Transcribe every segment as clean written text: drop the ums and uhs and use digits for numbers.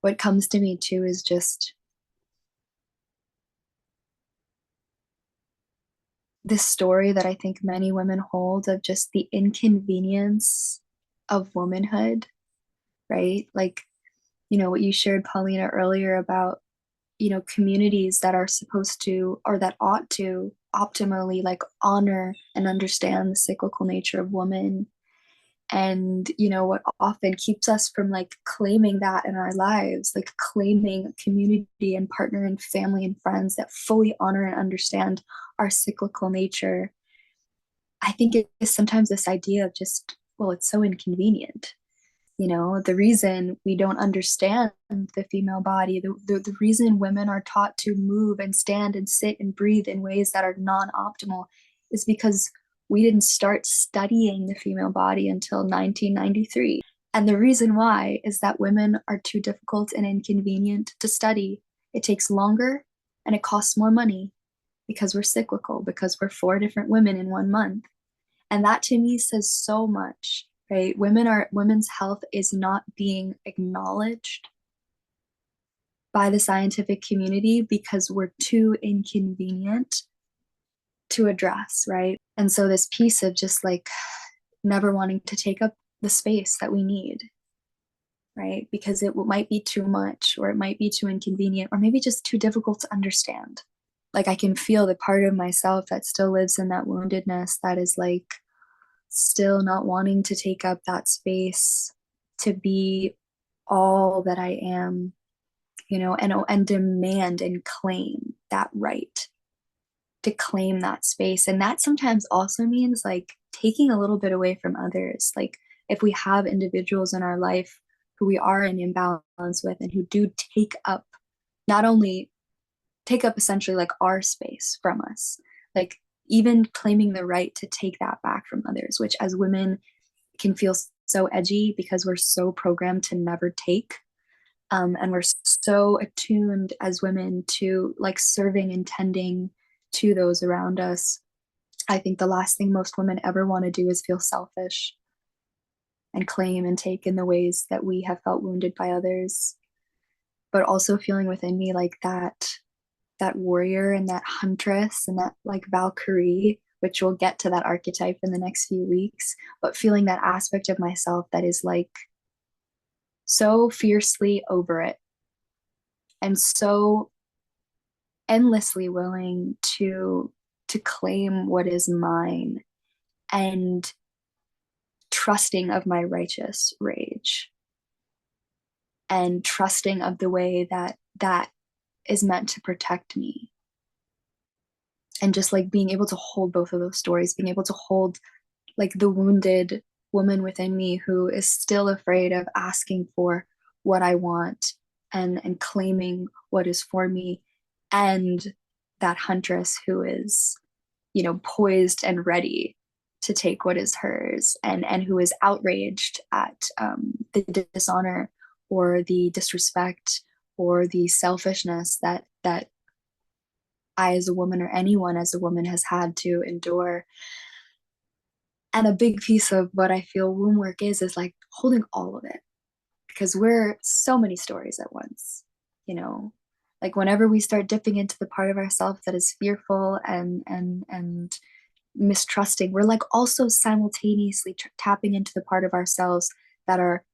what comes to me too is just this story that I think many women hold of just the inconvenience of womanhood, right? Like, what you shared, Paulina, earlier about, communities that are supposed to, or that ought to optimally like honor and understand the cyclical nature of woman. And what often keeps us from like claiming that in our lives, like claiming a community and partner and family and friends that fully honor and understand our cyclical nature, I think it is sometimes this idea of just, well, it's so inconvenient. The reason we don't understand the female body, the reason women are taught to move and stand and sit and breathe in ways that are non-optimal is because we didn't start studying the female body until 1993. And the reason why is that women are too difficult and inconvenient to study. It takes longer and it costs more money because we're cyclical, because we're four different women in 1 month. And that to me says so much, right? Women's health is not being acknowledged by the scientific community because we're too inconvenient to address, right? And so this piece of just like never wanting to take up the space that we need, right? Because it might be too much, or it might be too inconvenient, or maybe just too difficult to understand. Like I can feel the part of myself that still lives in that woundedness that is like still not wanting to take up that space to be all that I am, and demand and claim that right to claim that space. And that sometimes also means like taking a little bit away from others. Like if we have individuals in our life who we are in imbalance with and who do take up, not only take up essentially like our space from us, like even claiming the right to take that back from others, which as women can feel so edgy because we're so programmed to never take. And we're so attuned as women to like serving and tending to those around us. I think the last thing most women ever want to do is feel selfish and claim and take in the ways that we have felt wounded by others. But also feeling within me like that warrior and that huntress and that like Valkyrie, which we'll get to that archetype in the next few weeks, but feeling that aspect of myself that is like so fiercely over it and so endlessly willing to claim what is mine and trusting of my righteous rage and trusting of the way that is meant to protect me, and just like being able to hold both of those stories, being able to hold like the wounded woman within me who is still afraid of asking for what I want and claiming what is for me, and that huntress who is, poised and ready to take what is hers, and who is outraged at the dishonor or the disrespect or the selfishness that I as a woman, or anyone as a woman, has had to endure. And a big piece of what I feel womb work is like holding all of it, because we're so many stories at once, you know. Like whenever we start dipping into the part of ourselves that is fearful and mistrusting, we're like also simultaneously tapping into the part of ourselves that are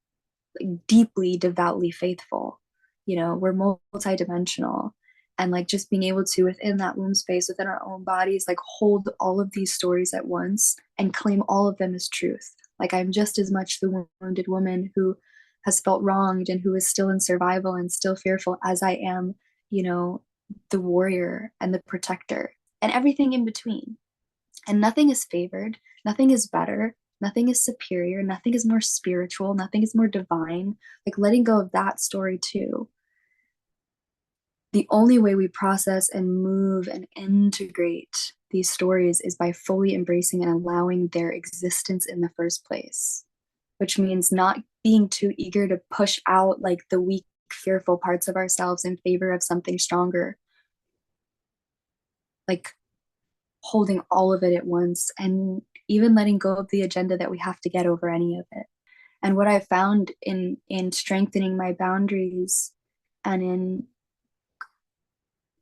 like deeply devoutly faithful. We're multidimensional, and like just being able to within that womb space, within our own bodies, like hold all of these stories at once and claim all of them as truth. Like I'm just as much the wounded woman who has felt wronged and who is still in survival and still fearful as I am, the warrior and the protector and everything in between. And nothing is favored, nothing is better, nothing is superior, nothing is more spiritual, nothing is more divine. Like letting go of that story too. The only way we process and move and integrate these stories is by fully embracing and allowing their existence in the first place, which means not being too eager to push out like the weak, fearful parts of ourselves in favor of something stronger. Like holding all of it at once, and even letting go of the agenda that we have to get over any of it. And what I found in strengthening my boundaries and in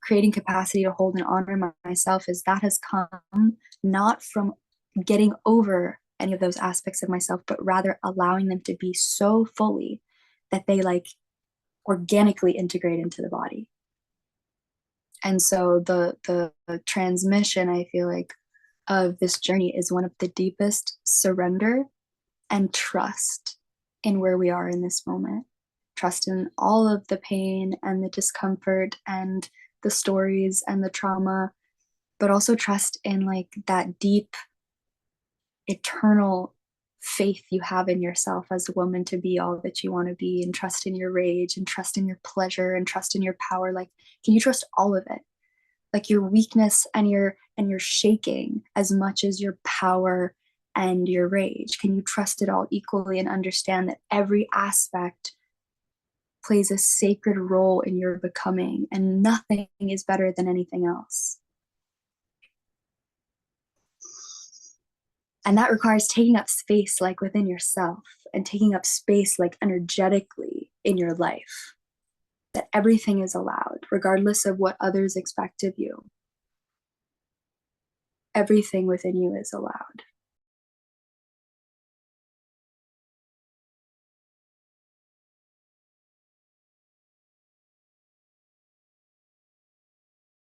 creating capacity to hold and honor myself is that has come not from getting over any of those aspects of myself, but rather allowing them to be so fully that they like organically integrate into the body. And so the transmission, I feel like, of this journey is one of the deepest surrender and trust in where we are in this moment. Trust in all of the pain and the discomfort and the stories and the trauma, but also trust in like that deep, eternal faith you have in yourself as a woman to be all that you want to be, and trust in your rage and trust in your pleasure and trust in your power. Like, can you trust all of it? Like your weakness and your shaking as much as your power and your rage. Can you trust it all equally and understand that every aspect plays a sacred role in your becoming and nothing is better than anything else? And that requires taking up space like within yourself and taking up space like energetically in your life. That everything is allowed, regardless of what others expect of you. Everything within you is allowed.